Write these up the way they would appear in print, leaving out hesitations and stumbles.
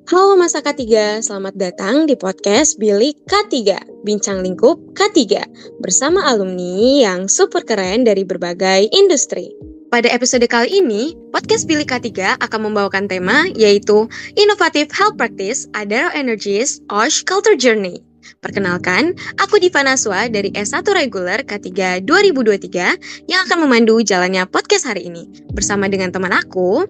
Halo Masa K3, selamat datang di podcast Bilik K3, Bincang Lingkup K3, bersama alumni yang super keren dari berbagai industri. Pada episode kali ini, podcast Bilik K3 akan membawakan tema yaitu Innovative Health Practice Adaro Energies OSH Culture Journey. Perkenalkan, aku Diva Naswa dari S1 Reguler K3 2023 yang akan memandu jalannya podcast hari ini. Bersama dengan teman aku,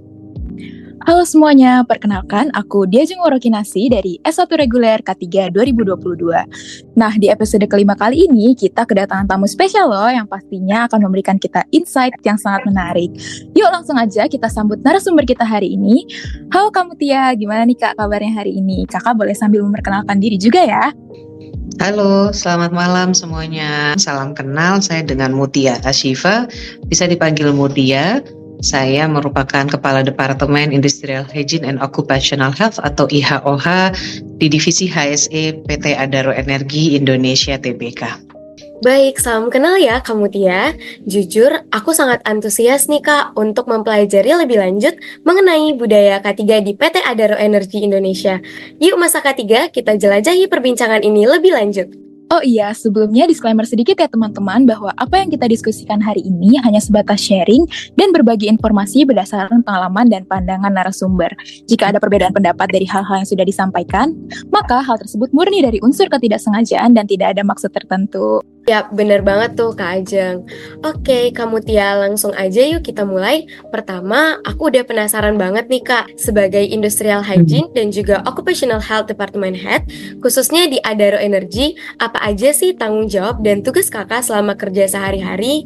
Halo semuanya, perkenalkan aku Diajeng Worokinasi dari S1 Reguler K3 2022. Nah, di episode kelima kali ini kita kedatangan tamu spesial loh yang pastinya akan memberikan kita insight yang sangat menarik. Yuk langsung aja kita sambut narasumber kita hari ini. Halo Kak Mutia, gimana nih Kak kabarnya hari ini? Kakak boleh sambil memperkenalkan diri juga ya? Halo, selamat malam semuanya. Salam kenal, saya dengan Mutia Ashifa, bisa dipanggil Mutia. Saya merupakan Kepala Departemen Industrial Hygiene and Occupational Health atau IHOH di Divisi HSE PT Adaro Energi Indonesia Tbk. Baik, salam kenal ya Kak Mutia. Jujur, aku sangat antusias nih Kak untuk mempelajari lebih lanjut mengenai budaya K3 di PT Adaro Energi Indonesia. Yuk Masa K3, kita jelajahi perbincangan ini lebih lanjut. Oh iya, sebelumnya disclaimer sedikit ya teman-teman bahwa apa yang kita diskusikan hari ini hanya sebatas sharing dan berbagi informasi berdasarkan pengalaman dan pandangan narasumber. Jika ada perbedaan pendapat dari hal-hal yang sudah disampaikan, maka hal tersebut murni dari unsur ketidaksengajaan dan tidak ada maksud tertentu. Ya, bener banget tuh Kak Ajeng. Oke, Kak Mutia, langsung aja yuk kita mulai. Pertama, aku udah penasaran banget nih Kak, sebagai Industrial Hygiene dan juga Occupational Health Department Head, khususnya di Adaro Energi, apa aja sih tanggung jawab dan tugas kakak selama kerja sehari-hari?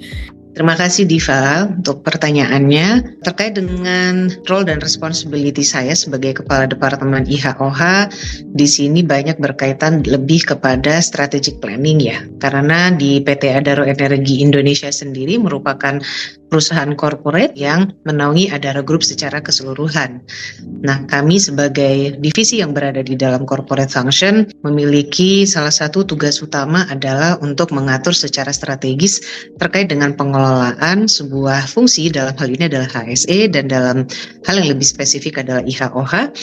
Terima kasih Diva untuk pertanyaannya. Terkait dengan role dan responsibility saya sebagai Kepala Departemen IHOH, di sini banyak berkaitan lebih kepada strategic planning ya. Karena di PT Adaro Energi Indonesia sendiri merupakan perusahaan corporate yang menaungi Adaro Group secara keseluruhan. Nah, kami sebagai divisi yang berada di dalam corporate function memiliki salah satu tugas utama adalah untuk mengatur secara strategis terkait dengan pengelolaan sebuah fungsi, dalam hal ini adalah HSE, dan dalam hal yang lebih spesifik adalah IHOH,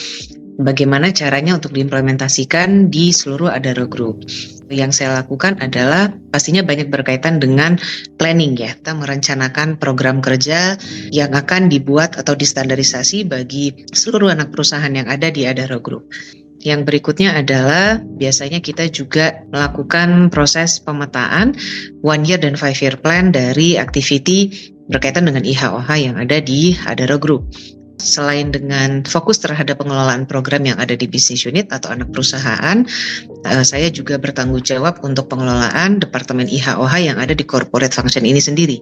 bagaimana caranya untuk diimplementasikan di seluruh Adaro Group. Yang saya lakukan adalah pastinya banyak berkaitan dengan planning ya. Kita merencanakan program kerja yang akan dibuat atau distandarisasi bagi seluruh anak perusahaan yang ada di Adaro Group. Yang berikutnya adalah biasanya kita juga melakukan proses pemetaan 1 year dan 5 year plan dari activity berkaitan dengan IHOH yang ada di Adaro Group. Selain dengan fokus terhadap pengelolaan program yang ada di business unit atau anak perusahaan, saya juga bertanggung jawab untuk pengelolaan Departemen IHOH yang ada di corporate function ini sendiri,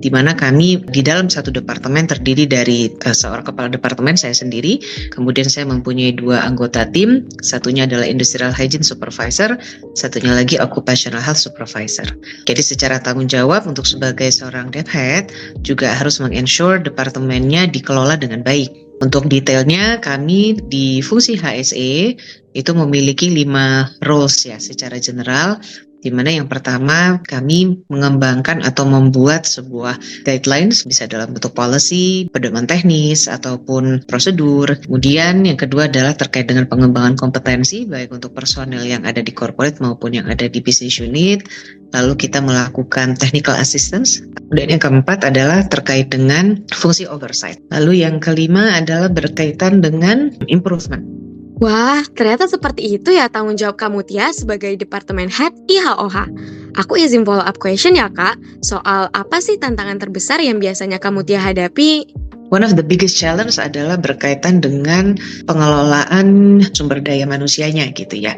di mana kami di dalam satu departemen terdiri dari seorang kepala departemen, saya sendiri, kemudian saya mempunyai 2 anggota tim, satunya adalah Industrial Hygiene Supervisor, satunya lagi Occupational Health Supervisor. Jadi secara tanggung jawab untuk sebagai seorang Dev Head juga harus meng-ensure departemennya dikelola dengan baik. Untuk detailnya, kami di fungsi HSE itu memiliki 5 roles ya secara general, di mana yang pertama kami mengembangkan atau membuat sebuah guidelines, bisa dalam bentuk policy, pedoman teknis, ataupun prosedur. Kemudian yang kedua adalah terkait dengan pengembangan kompetensi, baik untuk personel yang ada di corporate maupun yang ada di business unit. Lalu kita melakukan technical assistance. Dan yang keempat adalah terkait dengan fungsi oversight. Lalu yang kelima adalah berkaitan dengan improvement. Wah, ternyata seperti itu ya tanggung jawab Kak Mutia sebagai Departemen Head IHOH. Aku izin follow up question ya Kak, soal apa sih tantangan terbesar yang biasanya Kak Mutia hadapi? One of the biggest challenge adalah berkaitan dengan pengelolaan sumber daya manusianya gitu ya.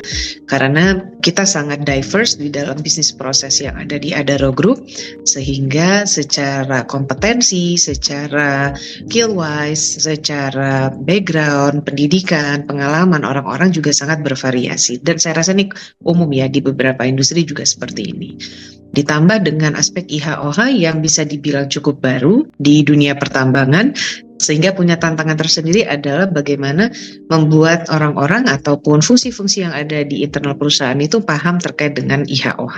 Karena kita sangat diverse di dalam bisnis proses yang ada di Adaro Group, sehingga secara kompetensi, secara skill wise, secara background, pendidikan, pengalaman orang-orang juga sangat bervariasi. Dan saya rasa ini umum ya di beberapa industri juga seperti ini. Ditambah dengan aspek IHOH yang bisa dibilang cukup baru di dunia pertambangan, sehingga punya tantangan tersendiri adalah bagaimana membuat orang-orang ataupun fungsi-fungsi yang ada di internal perusahaan itu paham terkait dengan IHOH.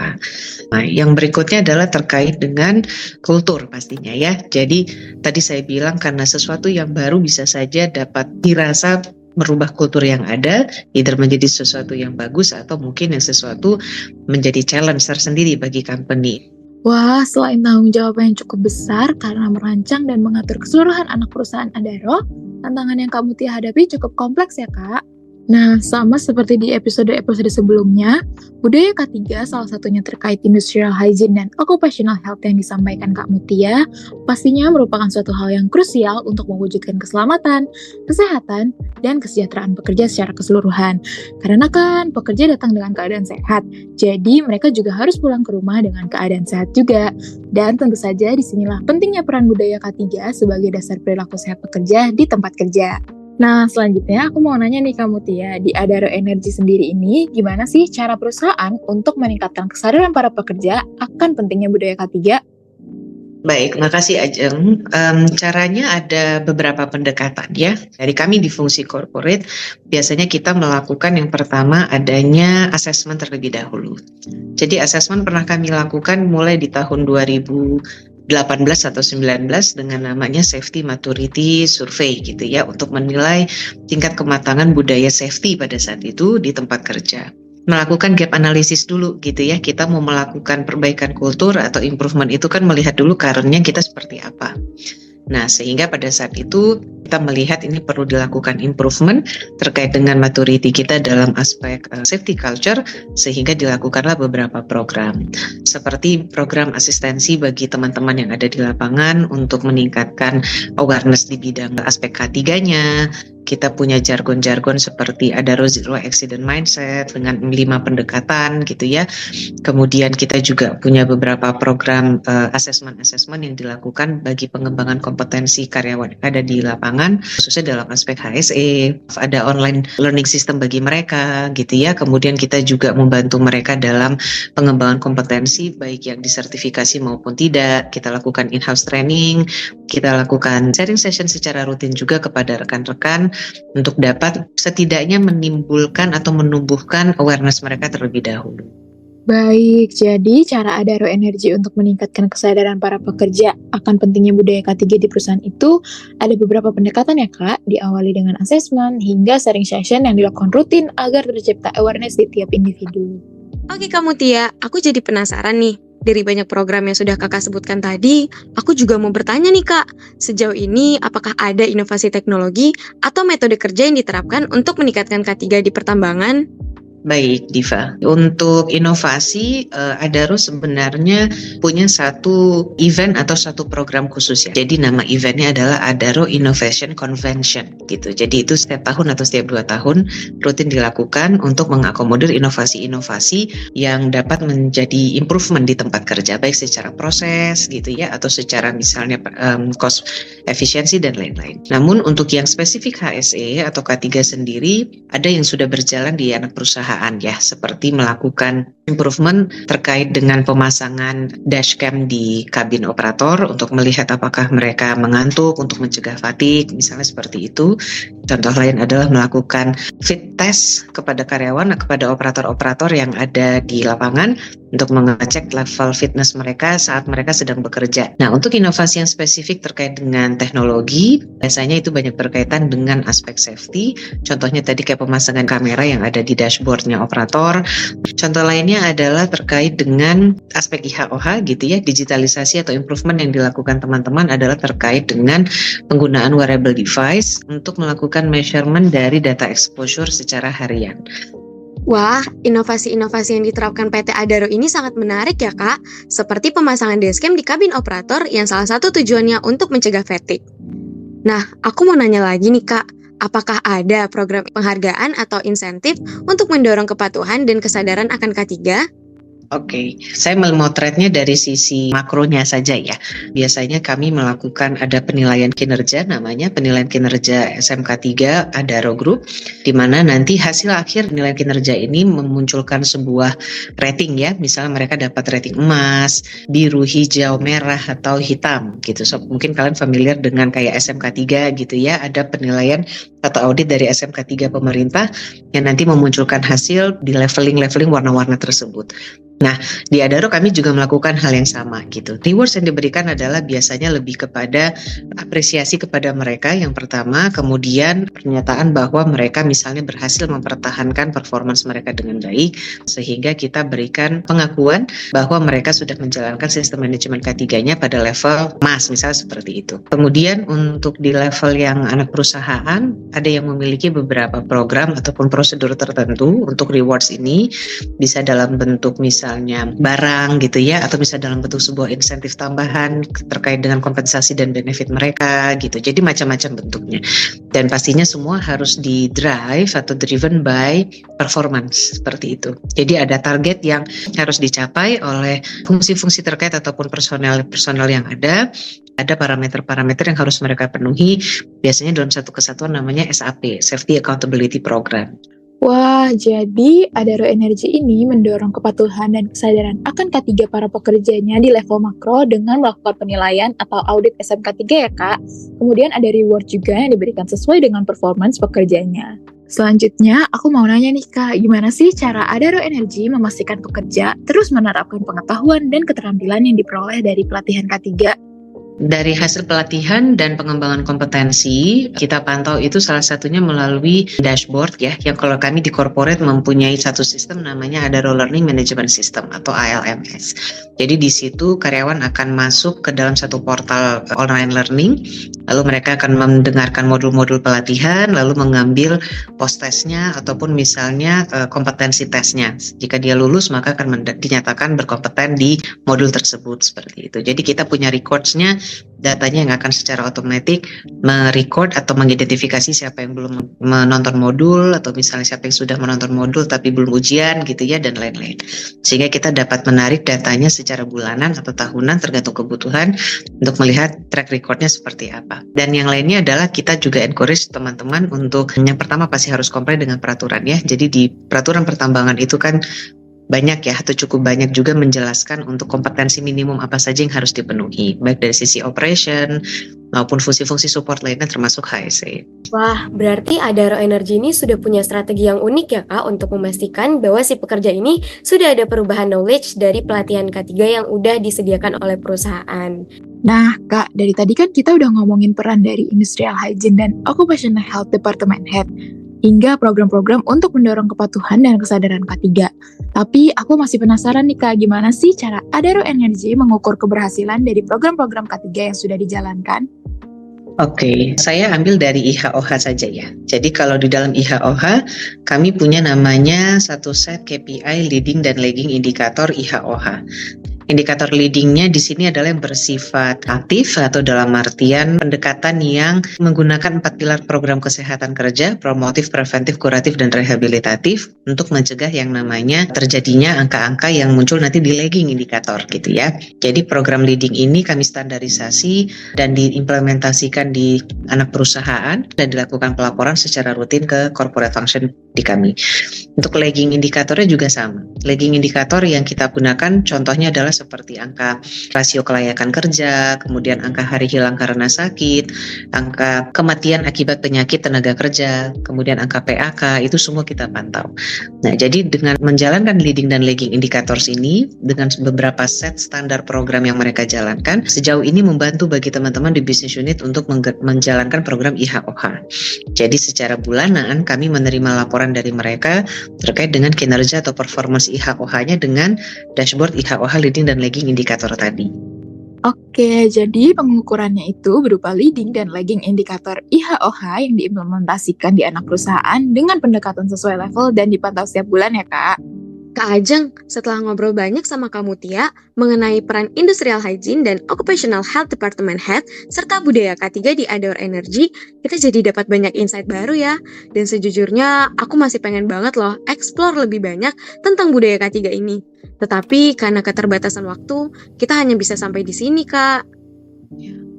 Nah, yang berikutnya adalah terkait dengan kultur pastinya ya. Jadi tadi saya bilang karena sesuatu yang baru bisa saja dapat dirasa merubah kultur yang ada, either menjadi sesuatu yang bagus atau mungkin yang sesuatu menjadi challenge tersendiri bagi company. Wah, selain tanggung jawab yang cukup besar karena merancang dan mengatur keseluruhan anak perusahaan Adaro, tantangan yang Kak Mutia hadapi cukup kompleks ya, Kak. Nah, sama seperti di episode-episode sebelumnya, budaya K3 salah satunya terkait industrial hygiene dan occupational health yang disampaikan Kak Mutia, pastinya merupakan suatu hal yang krusial untuk mewujudkan keselamatan, kesehatan, dan kesejahteraan pekerja secara keseluruhan. Karena kan pekerja datang dengan keadaan sehat, jadi mereka juga harus pulang ke rumah dengan keadaan sehat juga. Dan tentu saja disinilah pentingnya peran budaya K3 sebagai dasar perilaku sehat pekerja di tempat kerja. Nah, selanjutnya aku mau nanya nih Kak Mutia, di Adaro Energy sendiri ini, gimana sih cara perusahaan untuk meningkatkan kesadaran para pekerja akan pentingnya budaya K3? Baik, makasih Ajeng. Caranya ada beberapa pendekatan ya. Dari kami di fungsi corporate, biasanya kita melakukan yang pertama adanya assessment terlebih dahulu. Jadi assessment pernah kami lakukan mulai di tahun 2018 atau 19 dengan namanya Safety Maturity Survey gitu ya, untuk menilai tingkat kematangan budaya safety pada saat itu di tempat kerja. Melakukan gap analysis dulu gitu ya, kita mau melakukan perbaikan kultur atau improvement itu kan melihat dulu current-nya kita seperti apa. Nah, sehingga pada saat itu kita melihat ini perlu dilakukan improvement terkait dengan maturity kita dalam aspek safety culture, sehingga dilakukanlah beberapa program. Seperti program asistensi bagi teman-teman yang ada di lapangan untuk meningkatkan awareness di bidang aspek K3-nya. Kita punya jargon-jargon seperti Adaro Zero Accident Mindset dengan 5 pendekatan gitu ya. Kemudian kita juga punya beberapa program assessment yang dilakukan bagi pengembangan kompetensi karyawan yang ada di lapangan, khususnya dalam aspek HSE. Ada online learning system bagi mereka gitu ya. Kemudian kita juga membantu mereka dalam pengembangan kompetensi baik yang disertifikasi maupun tidak. Kita lakukan in-house training, kita lakukan sharing session secara rutin juga kepada rekan-rekan untuk dapat setidaknya menimbulkan atau menumbuhkan awareness mereka terlebih dahulu. Baik, jadi cara Adaro Energy untuk meningkatkan kesadaran para pekerja akan pentingnya budaya K3 di perusahaan itu ada beberapa pendekatan ya Kak, diawali dengan assessment hingga sharing session yang dilakukan rutin agar tercipta awareness di tiap individu. Oke Kak Mutia, aku jadi penasaran nih. Dari banyak program yang sudah kakak sebutkan tadi, aku juga mau bertanya nih Kak, sejauh ini apakah ada inovasi teknologi atau metode kerja yang diterapkan untuk meningkatkan K3 di pertambangan? Baik, Diva. Untuk inovasi, Adaro sebenarnya punya satu event atau satu program khusus ya. Jadi nama eventnya adalah Adaro Innovation Convention gitu. Jadi itu setiap tahun atau setiap 2 tahun rutin dilakukan untuk mengakomodir inovasi-inovasi yang dapat menjadi improvement di tempat kerja, baik secara proses gitu ya, atau secara misalnya cost efisiensi dan lain-lain. Namun untuk yang spesifik HSE atau K3 sendiri, ada yang sudah berjalan di anak perusahaan ya, seperti melakukan improvement terkait dengan pemasangan dashcam di kabin operator untuk melihat apakah mereka mengantuk untuk mencegah fatigue, misalnya seperti itu. Contoh lain adalah melakukan fit test kepada karyawan, kepada operator-operator yang ada di lapangan untuk mengecek level fitness mereka saat mereka sedang bekerja. Nah, untuk inovasi yang spesifik terkait dengan teknologi, biasanya itu banyak berkaitan dengan aspek safety. Contohnya tadi kayak pemasangan kamera yang ada di dashboardnya operator. Contoh lainnya adalah terkait dengan aspek IHOH gitu ya, digitalisasi atau improvement yang dilakukan teman-teman adalah terkait dengan penggunaan wearable device untuk melakukan measurement dari data exposure secara harian. Wah, inovasi-inovasi yang diterapkan PT Adaro ini sangat menarik ya Kak, seperti pemasangan dashcam di kabin operator yang salah satu tujuannya untuk mencegah fatigue. Nah, aku mau nanya lagi nih Kak, apakah ada program penghargaan atau insentif untuk mendorong kepatuhan dan kesadaran akan K3? Oke, saya memotretnya dari sisi makronya saja ya. Biasanya kami melakukan ada penilaian kinerja, namanya penilaian kinerja SMK 3 Adaro Group, di mana nanti hasil akhir penilaian kinerja ini memunculkan sebuah rating ya. Misalnya mereka dapat rating emas, biru, hijau, merah, atau hitam gitu. So, mungkin kalian familiar dengan kayak SMK 3 gitu ya. Ada penilaian atau audit dari SMK 3 pemerintah yang nanti memunculkan hasil di leveling warna-warna tersebut. Di Adaro kami juga melakukan hal yang sama gitu. Rewards yang diberikan adalah biasanya lebih kepada apresiasi kepada mereka yang pertama, kemudian pernyataan bahwa mereka misalnya berhasil mempertahankan performance mereka dengan baik, sehingga kita berikan pengakuan bahwa mereka sudah menjalankan sistem manajemen K3-nya pada level emas, misalnya seperti itu. Kemudian untuk di level yang anak perusahaan, ada yang memiliki beberapa program ataupun prosedur tertentu untuk rewards ini, bisa dalam bentuk misalnya barang gitu ya, atau bisa dalam bentuk sebuah insentif tambahan terkait dengan kompensasi dan benefit mereka gitu. Jadi macam-macam bentuknya. Dan pastinya semua harus di drive atau driven by performance seperti itu. Jadi ada target yang harus dicapai oleh fungsi-fungsi terkait ataupun personel yang ada. Ada parameter-parameter yang harus mereka penuhi. Biasanya dalam satu kesatuan namanya SAP, Safety Accountability Program. Wah, jadi Adaro Energy ini mendorong kepatuhan dan kesadaran akan K3 para pekerjanya di level makro dengan melakukan penilaian atau audit SMK3 ya Kak. Kemudian ada reward juga yang diberikan sesuai dengan performance pekerjanya. Selanjutnya, aku mau nanya nih Kak, gimana sih cara Adaro Energy memastikan pekerja terus menerapkan pengetahuan dan keterampilan yang diperoleh dari pelatihan K3? Dari hasil pelatihan dan pengembangan kompetensi, kita pantau itu salah satunya melalui dashboard ya, yang kalau kami di corporate mempunyai satu sistem namanya Adaro Learning Management System atau ALMS. Jadi di situ karyawan akan masuk ke dalam satu portal online learning, lalu mereka akan mendengarkan modul-modul pelatihan, lalu mengambil post-testnya ataupun misalnya kompetensi tesnya. Jika dia lulus maka akan dinyatakan berkompeten di modul tersebut seperti itu. Jadi kita punya records-nya, datanya yang akan secara otomatis merecord atau mengidentifikasi siapa yang belum menonton modul atau misalnya siapa yang sudah menonton modul tapi belum ujian gitu ya, dan lain-lain. Sehingga kita dapat menarik datanya secara bulanan atau tahunan tergantung kebutuhan untuk melihat track recordnya seperti apa. Dan yang lainnya adalah kita juga encourage teman-teman untuk yang pertama pasti harus comply dengan peraturan ya. Jadi di peraturan pertambangan itu kan banyak ya, atau cukup banyak juga menjelaskan untuk kompetensi minimum apa saja yang harus dipenuhi, baik dari sisi operation maupun fungsi-fungsi support lainnya termasuk HSE. Wah, berarti Adaro Energy ini sudah punya strategi yang unik ya Kak untuk memastikan bahwa si pekerja ini sudah ada perubahan knowledge dari pelatihan K3 yang udah disediakan oleh perusahaan. Nah Kak, dari tadi kan kita udah ngomongin peran dari Industrial Hygiene dan Occupational Health Department Head, hingga program-program untuk mendorong kepatuhan dan kesadaran K3. Tapi aku masih penasaran nih Kak, gimana sih cara Adaro Energy mengukur keberhasilan dari program-program K3 yang sudah dijalankan? Oke, saya ambil dari IHOH saja ya. Jadi kalau di dalam IHOH, kami punya namanya satu set KPI leading dan lagging indikator IHOH. Indikator leadingnya di sini adalah yang bersifat aktif atau dalam artian pendekatan yang menggunakan 4 pilar program kesehatan kerja, promotif, preventif, kuratif, dan rehabilitatif untuk mencegah yang namanya terjadinya angka-angka yang muncul nanti di lagging indikator gitu ya. Jadi program leading ini kami standarisasi dan diimplementasikan di anak perusahaan dan dilakukan pelaporan secara rutin ke corporate function di kami. Untuk lagging indikatornya juga sama. Lagging indikator yang kita gunakan contohnya adalah seperti angka rasio kelayakan kerja, kemudian angka hari hilang karena sakit, angka kematian akibat penyakit tenaga kerja, kemudian angka PAK, itu semua kita pantau. Nah, jadi dengan menjalankan leading dan lagging indicators ini, dengan beberapa set standar program yang mereka jalankan, sejauh ini membantu bagi teman-teman di business unit untuk menjalankan program IHOH. Jadi secara bulanan kami menerima laporan dari mereka terkait dengan kinerja atau performance IHOH-nya dengan dashboard IHOH leading dan lagging indikator tadi. Oke, jadi pengukurannya itu berupa leading dan lagging indikator IHOH yang diimplementasikan di anak perusahaan dengan pendekatan sesuai level dan dipantau setiap bulan ya Kak. Kak Ajeng, setelah ngobrol banyak sama Kak Mutia mengenai peran Industrial Hygiene dan Occupational Health Department Head serta budaya K3 di Adaro Energy, kita jadi dapat banyak insight baru ya. Dan sejujurnya aku masih pengen banget loh explore lebih banyak tentang budaya K3 ini. Tetapi karena keterbatasan waktu, kita hanya bisa sampai di sini, Kak.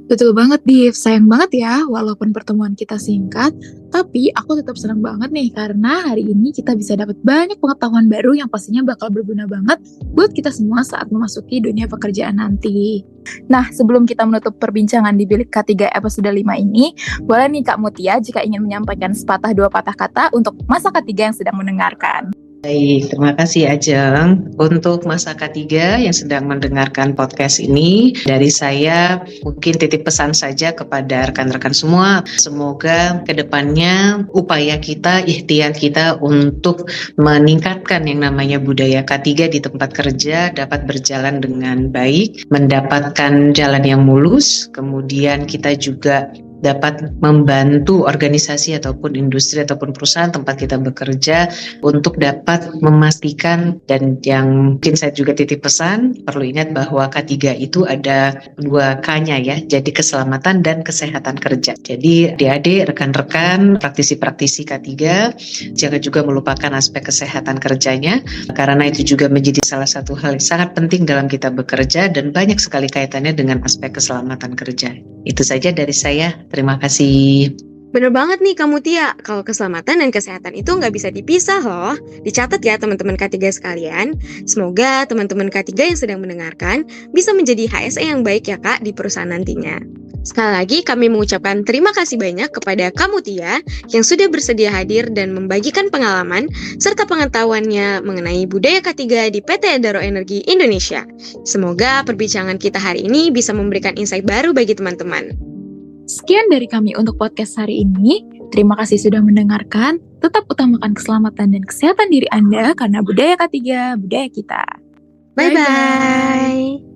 Betul banget, Div. Sayang banget ya, walaupun pertemuan kita singkat, tapi aku tetap senang banget nih, karena hari ini kita bisa dapat banyak pengetahuan baru yang pastinya bakal berguna banget buat kita semua saat memasuki dunia pekerjaan nanti. Nah, sebelum kita menutup perbincangan di Bilik K3 episode 5 ini, boleh nih Kak Mutia jika ingin menyampaikan sepatah dua patah kata untuk masa K3 yang sedang mendengarkan. Baik, terima kasih Ajeng. Untuk masa K3 yang sedang mendengarkan podcast ini, dari saya mungkin titip pesan saja kepada rekan-rekan semua. Semoga kedepannya upaya kita, ikhtiar kita untuk meningkatkan yang namanya budaya K3 di tempat kerja dapat berjalan dengan baik, mendapatkan jalan yang mulus, kemudian kita juga dapat membantu organisasi ataupun industri ataupun perusahaan tempat kita bekerja untuk dapat memastikan, dan yang mungkin saya juga titip pesan, perlu ingat bahwa K3 itu ada 2 K-nya ya, jadi keselamatan dan kesehatan kerja. Jadi adik-adik, rekan-rekan, praktisi-praktisi K3, jangan juga melupakan aspek kesehatan kerjanya, karena itu juga menjadi salah satu hal yang sangat penting dalam kita bekerja dan banyak sekali kaitannya dengan aspek keselamatan kerja. Itu saja dari saya. Terima kasih. Bener banget nih kamu Tia, kalau keselamatan dan kesehatan itu nggak bisa dipisah loh. Dicatat ya teman-teman K3 sekalian. Semoga teman-teman K3 yang sedang mendengarkan bisa menjadi HSE yang baik ya Kak di perusahaan nantinya. Sekali lagi kami mengucapkan terima kasih banyak kepada kamu Tia yang sudah bersedia hadir dan membagikan pengalaman serta pengetahuannya mengenai budaya K3 di PT Adaro Energi Indonesia. Semoga perbincangan kita hari ini bisa memberikan insight baru bagi teman-teman. Sekian dari kami untuk podcast hari ini. Terima kasih sudah mendengarkan. Tetap utamakan keselamatan dan kesehatan diri Anda karena budaya K3, budaya kita. Bye-bye.